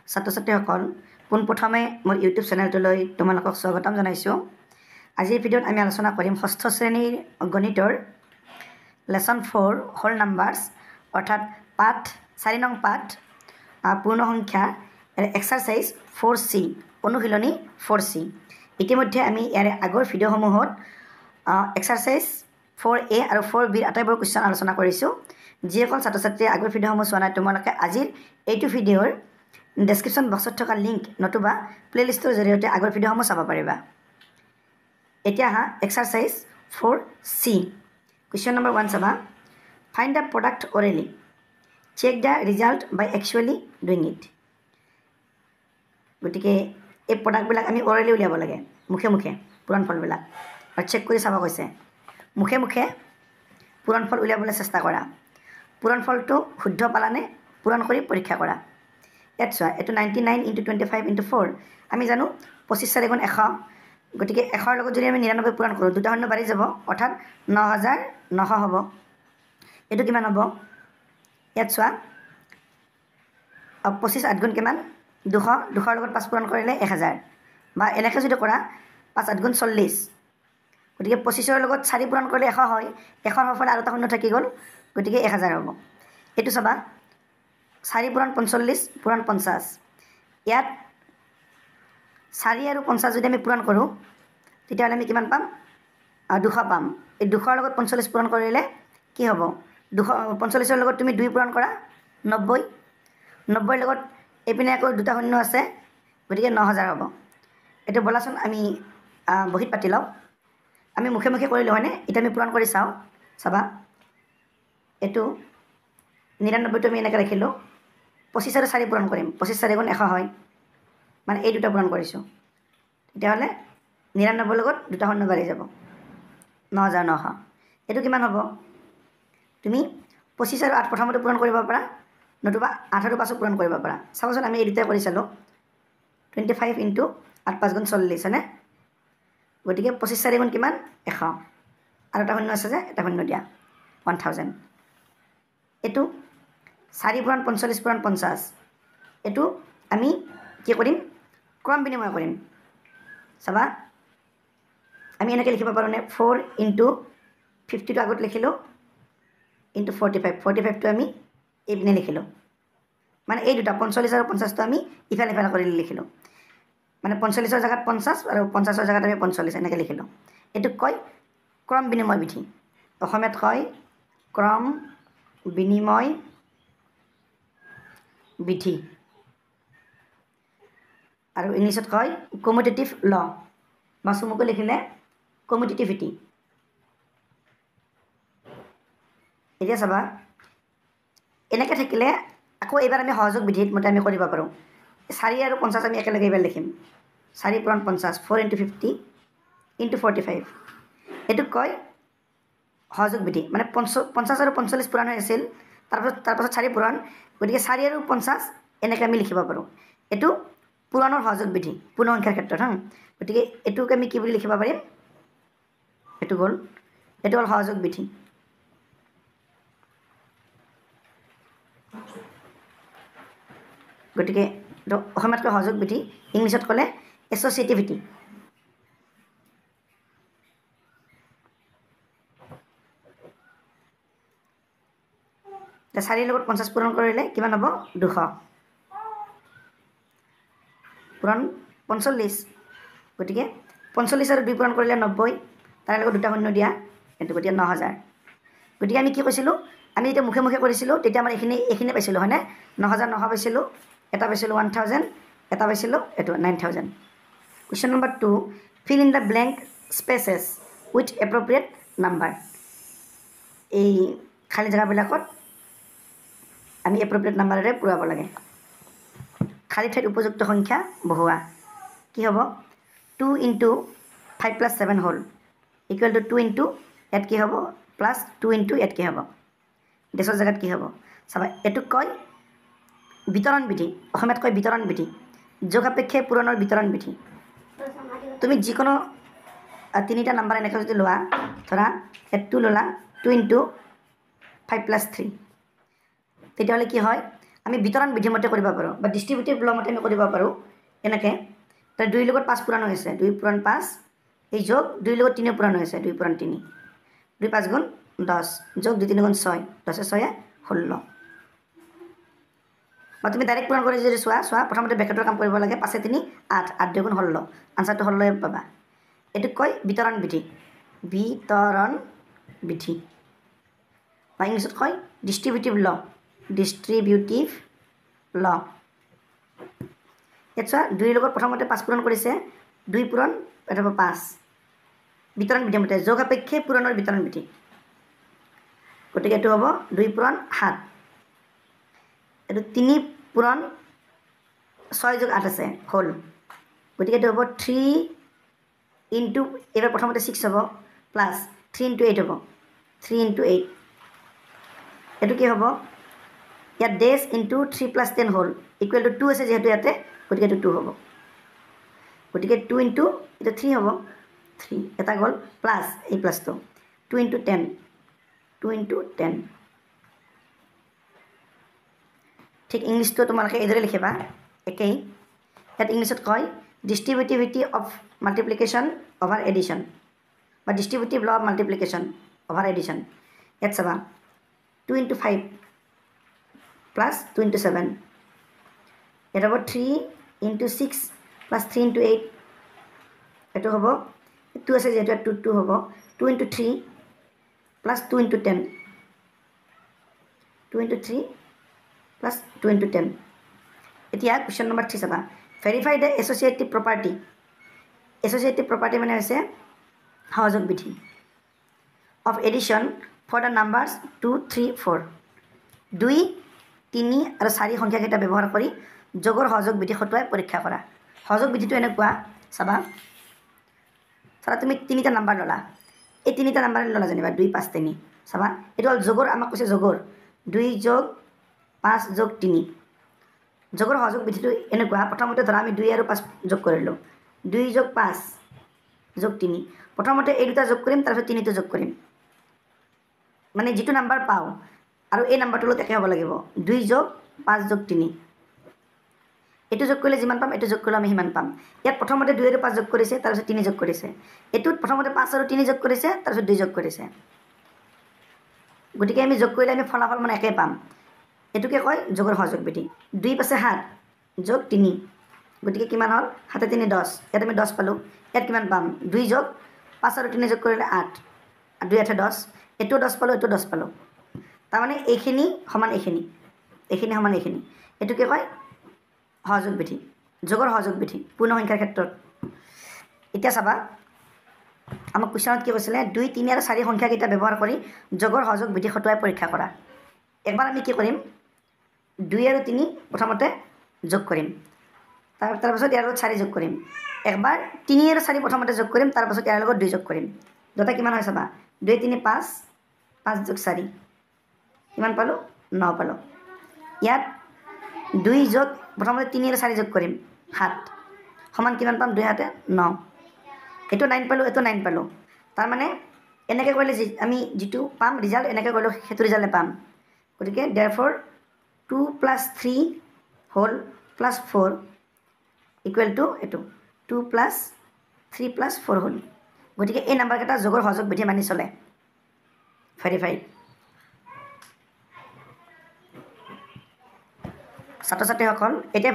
ছাত্ৰ ছাত্ৰীসকল পোনপ্ৰথমে মোৰ ইউটিউব চেনেলটোলৈ তোমালোকক স্বাগতম জনাইছোঁ। আজিৰ ভিডিঅ'ত আমি আলোচনা কৰিম ষষ্ঠ শ্ৰেণীৰ গণিতৰ লেছন 4 হোল নাম্বাৰছ অৰ্থাৎ পাঠ 4 নং পাঠ পূৰ্ণ সংখ্যা এক্সাৰচাইজ 4C অনুশীলনী 4C। ইতিমধ্যে আমি ইয়াৰে আগৰ ভিডিঅ'সমূহত এক্সাৰচাইজ 4A আৰু 4B আটাইবোৰ কুৱেশ্যন আলোচনা কৰিছোঁ। যিসকল ছাত্ৰ ছাত্ৰীয়ে আগৰ ভিডিঅ'সমূহ চোৱা নাই তোমালোকে আজিৰ এইটো ভিডিঅ'ৰ ডেছক্ৰিপশ্যন বক্সত থকা লিংক নতুবা প্লে'লিষ্টৰ জৰিয়তে আগৰ ভিডিঅ'সমূহ চাব পাৰিবা। এতিয়া আহা এক্সাৰচাইজ 4C। কুৱেশ্যন নম্বৰ 1 চাবা, find the product orally, check the result by actually doing it. গতিকে এই প্ৰডাক্টবিলাক আমি অৰেলি উলিয়াব লাগে, মুখে মুখে পূৰণফলবিলাক আৰু চেক কৰি চাব কৈছে। মুখে মুখে পূৰণফল উলিয়াবলৈ চেষ্টা কৰা, পূৰণফলটো শুদ্ধ পালানে পূৰণ কৰি পৰীক্ষা কৰা। ইয়াত চোৱা, এইটো 99 × 25 × 4। আমি জানো 25 × 4 = 100। গতিকে 100ৰ লগত যদি আমি 99 পূৰণ কৰোঁ, দুটা শূন্য বাঢ়ি যাব, অৰ্থাৎ 9900 হ'ব। এইটো কিমান হ'ব? ইয়াত চোৱা, 25 8 গুণ কিমান? 200। 200ৰ লগত 5 পূৰণ কৰিলে 1000, বা এনেকৈ যদি কৰা 5 8 গুণ 40। গতিকে 25ৰ লগত 4 পূৰণ কৰিলে 100 হয়। 100ৰ সফলে আৰু এটা শূন্য থাকি গ'ল, গতিকে 1000 হ'ব। এইটো চাবা, 4 পূৰণ 45 পূৰণ 50। ইয়াত 4 আৰু 50 যদি আমি পূৰণ কৰোঁ তেতিয়াহ'লে আমি কিমান পাম? 200 পাম। এই 200ৰ লগত 45 পূৰণ কৰিলে কি হ'ব? 245ৰ লগত তুমি 2 পূৰণ কৰা 90। 90ৰ লগত এইপিনে আকৌ দুটা শূন্য আছে, গতিকে 9000 হ'ব। এইটো ব'লাচোন আমি বহীত পাতি লওঁ। আমি মুখে মুখে কৰিলোঁ হয়নে? এতিয়া আমি পূৰণ কৰি চাওঁ। চাবা, এইটো 99টো আমি এনেকৈ ৰাখিলোঁ। 25 আৰু 4 পূৰণ কৰিম, 25 4 × 100 হয়, মানে এই দুটা পূৰণ কৰিছোঁ। তেতিয়াহ'লে 99ৰ লগত দুটা শূন্য বাঢ়ি যাব, 9900। এইটো কিমান হ'ব? তুমি 25 আৰু 8 প্ৰথমতে পূৰণ কৰিব পাৰা, নতুবা 8 আৰু 5 পূৰণ কৰিব পাৰা। চাবচোন, আমি এই দুটাই কৰি চালোঁ। 25 × 8 5 গুণ 40 হয়নে? গতিকে 25 4 গুণ কিমান? 100, আৰু এটা শূন্য আছে যে এটা শূন্য দিয়া, 1000। এইটো 4 পূৰণ 45 পূৰণ 50। এইটো আমি কি কৰিম? ক্ৰম বিনিময় কৰিম। চাবা, আমি এনেকৈ লিখিব পাৰোঁনে? 4 × 50টো আগত লিখিলোঁ, × 45। 45টো আমি এইপিনে লিখিলোঁ, মানে এই দুটা 45 আৰু 50টো আমি ইফালে ইফালে কৰি লিখিলোঁ। মানে 45ৰ জেগাত 50 আৰু 50ৰ জেগাত আমি 45 এনেকৈ লিখিলোঁ। এইটোক কয় ক্ৰম বিনিময় বিধি। অসমীয়াত কয় ক্ৰম বিনিময় বিধি, আৰু ইংলিছত কয় কমিউটেটিভ ল, বা চমুকৈ লিখিলে কমিউটেটিভিটি। এতিয়া চাবা, এনেকৈ থাকিলে আকৌ এইবাৰ আমি সহযোগ বিধিত মতে আমি কৰিব পাৰোঁ। 4 আৰু 50 আমি একেলগে এইবাৰ লিখিম। 4 পূৰণ 50, 4 × 50 × 45। এইটোক কয় সহযোগ বিধি। মানে 50 আৰু 45 পূৰণ হৈ আছিল, তাৰপাছত 4 পূৰণ, গতিকে 4 আৰু 50 এনেকৈ আমি লিখিব পাৰোঁ। এইটো পূৰণৰ সহযোগ বিধি পূৰ্ণ সংখ্যাৰ ক্ষেত্ৰত। গতিকে এইটোক আমি কি বুলি লিখিব পাৰিম? এইটো হ'ল সহযোগ বিধি। গতিকে এইটো অসমীয়াতকৈ সহযোগ বিধি, ইংলিছত ক'লে এছ'চিয়েটিভিটি। এতিয়া 4ৰ লগত 50 পূৰণ কৰিলে কিমান হ'ব? 200 পূৰণ 45। গতিকে 45 আৰু 2 পূৰণ কৰিলে 90, তাৰ লগত দুটা শূন্য দিয়া, এইটো গতিকে 9000। গতিকে আমি কি কৈছিলোঁ? আমি যেতিয়া মুখে মুখে কৰিছিলোঁ তেতিয়া আমাৰ এইখিনি পাইছিলোঁ হয়নে? 9900 পাইছিলোঁ, এটা পাইছিলোঁ 1000, এটা পাইছিলোঁ এইটো 9000। Question number 2, fill in the blank spaces with appropriate number. এই খালী জেগাবিলাকত আমি এপ্ৰপ্ৰিয়েট নাম্বাৰেৰে পূৰাব লাগে। খালী ঠাইত উপযুক্ত সংখ্যা বহুৱা। কি হ'ব? 2 × 5 + 7 হ'ল ইকুৱেল টু 2 × ইয়াত কি হ'ব? প্লাছ 2 × ইয়াত কি হ'ব? ডেছৰ জেগাত কি হ'ব? চাবা, এইটোক কয় বিতৰণ বিধি। অসমীয়াত কয় বিতৰণ বিধি, যোগ সাপেক্ষে পূৰণৰ বিতৰণ বিধি। তুমি যিকোনো 3টা নাম্বাৰ এনেকৈ যদি লোৱা, ধৰা ইয়াত 2 ল'লা, 2 × 5 + 3, তেতিয়াহ'লে কি হয়? আমি বিতৰণ বিধিমতে কৰিব পাৰোঁ বা ডিষ্ট্ৰিবিউটিভ ল মতে আমি কৰিব পাৰোঁ এনেকৈ তাৰ 2 লগত 5 পূৰণ হৈছে 2 পূৰণ 5 এই যোগ 2 লগত 3 পূৰণ হৈছে 2 পূৰণ 3 2 5 গুণ 10 যোগ 2 3 গুণ 6 10 6 16 বা তুমি ডাইৰেক্ট পূৰণ কৰি যদি চোৱা প্ৰথমতে ব্ৰেকেটৰ কাম কৰিব লাগে 5 3 8 8 2 গুণ 16 আনসাৰটো 16 পাবা এইটোক কয় বিতৰণ বিধি বা ইংলিছত কয় ডিষ্ট্ৰিবিউটিভ ল ইয়াত চোৱা 2 লগত প্ৰথমতে 5 পূৰণ কৰিছে 2 পূৰণ এটা 5 বিতৰণ বিধি মতে যোগ সাপেক্ষে পূৰণৰ বিতৰণ বিধি গতিকে এইটো হ'ব 2 পূৰণ 7 এইটো 3 পূৰণ 6 যোগ 8 আছে হ'ল গতিকে এইটো হ'ব 3 ইনটু এইবাৰ প্ৰথমতে 6 হ'ব প্লাছ 3 ইনটু 8 হ'ব 3 ইনটু 8 এইটো কি হ'ব ইয়াত ডেজ ইনটু 3 প্লাছ 10 হ'ল ইকুৱেল টু 2 আছে যেহেতু ইয়াতে গতিকে এইটো 2 হ'ব গতিকে 2 ইনটু এইটো 3 হ'ব 3 এটা গ'ল প্লাছ এই প্লাছটো 2 ইনটু 10 ঠিক ইংলিছটো তোমালোকে এইদৰে লিখিবা একেই ইয়াত ইংলিছত কয় ডিষ্ট্ৰিবিউটিভিটি অফ মাল্টিপ্লিকেশ্যন অভাৰ এডিশ্যন বা ডিষ্ট্ৰিবিউটিভ law of multiplication over addition ইয়াত চাবা 2 ইনটু 5 প্লাছ 2 ইনটু 7 এটা হ'ব 3 ইনটু 6 প্লাছ 3 ইনটু 8 এইটো হ'ব 2 আছে যেহেতু 2 হ'ব 2 into 3 plus 2 into 10 2 into 3 plus 2 into 10 এতিয়া কুৱেশ্যন নম্বৰ 3 চাবা ভেৰিফাই দ্য এছ'চিয়েটিভ প্ৰপাৰ্টি মানে হৈছে সহযোগ বিধি of addition for the numbers 2 3 4 2 3 আৰু 4 সংখ্যাকেইটা ব্যৱহাৰ কৰি যোগৰ সহযোগ বিধি খটুৱাই পৰীক্ষা কৰা সহযোগ বিধিটো এনেকুৱা চাবা তুমি 3টা নাম্বাৰ ল'লা এই 3টা নাম্বাৰ ল'লা যেনিবা 2 5 3 চাবা এইটো হ'ল যোগৰ আমাক কৈছে যোগৰ 2 যোগ 5 যোগ 3 যোগৰ সহযোগ বিধিটো এনেকুৱা প্ৰথমতে ধৰা আমি 2 আৰু 5 যোগ কৰিলোঁ 2 যোগ 5 যোগ 3 প্ৰথমতে এই দুটা যোগ কৰিম তাৰপিছত 3টো যোগ কৰিম মানে যিটো নাম্বাৰ পাওঁ আৰু এই নাম্বাৰটোৰ লগত একে হ'ব লাগিব 2 যোগ 5 যোগ 3 এইটো যোগ কৰিলে যিমান পাম এইটো যোগ কৰিলে আমি সিমান পাম ইয়াত প্ৰথমতে 2 আৰু 5 যোগ কৰিছে তাৰপিছত 3 যোগ কৰিছে এইটোত প্ৰথমতে 5 আৰু 3 যোগ কৰিছে তাৰপিছত 2 যোগ কৰিছে গতিকে আমি যোগ কৰিলে আমি ফলাফল মানে একে পাম এইটোকে কয় যোগৰ সহযোগ বিধি 2 পাছে 7 যোগ 3 গতিকে কিমান হ'ল 7 3 10 ইয়াত আমি 10 পালোঁ ইয়াত কিমান পাম 2 যোগ 5 আৰু 3 যোগ কৰিলে 8 2 8 10 এইটো 10 পালোঁ এইটো 10 পালোঁ তাৰমানে এইখিনি সমান এইখিনি সমান এইখিনি এইটোকে কয় সহযোগ বিধি যোগৰ সহযোগ বিধি পূৰ্ণ সংখ্যাৰ ক্ষেত্ৰত এতিয়া চাবা আমাক কুৱেশ্যনত কি কৈছিলে 2 3 আৰু 4 সংখ্যাকেইটা ব্যৱহাৰ কৰি যোগৰ সহযোগ বিধি খটুৱাই পৰীক্ষা কৰা এবাৰ আমি কি কৰিম 2 আৰু 3 প্ৰথমতে যোগ কৰিম তাৰপাছত ইয়াৰ লগত 4 যোগ কৰিম একবাৰ 3 আৰু 4 প্ৰথমতে যোগ কৰিম তাৰপাছত ইয়াৰ লগত 2 যোগ কৰিম দুটা কিমান হয় চাবা 2 3 5 5 যোগ 4 কিমান পালোঁ 9 পালোঁ ইয়াত 2 যোগ প্ৰথমতে 3 আৰু 4 যোগ কৰিম 7 সমান কিমান পাম 2 7 9 এইটো 9 পালোঁ এইটো 9 পালোঁ তাৰমানে এনেকৈ কৰিলে আমি যিটো পাম ৰিজাল্ট এনেকৈ কৰিলে সেইটো ৰিজাল্টে পাম গতিকে therefore 2 + 3 হোল + 4 ইকুৱেল টু এইটো 2 + 3 + 4 হোল গতিকে এই নাম্বাৰকেইটা যোগৰ সহযোগ বিধি মানি চলে ভেৰিফাইড ছাত্ৰ ছাত্ৰীসকল এতিয়া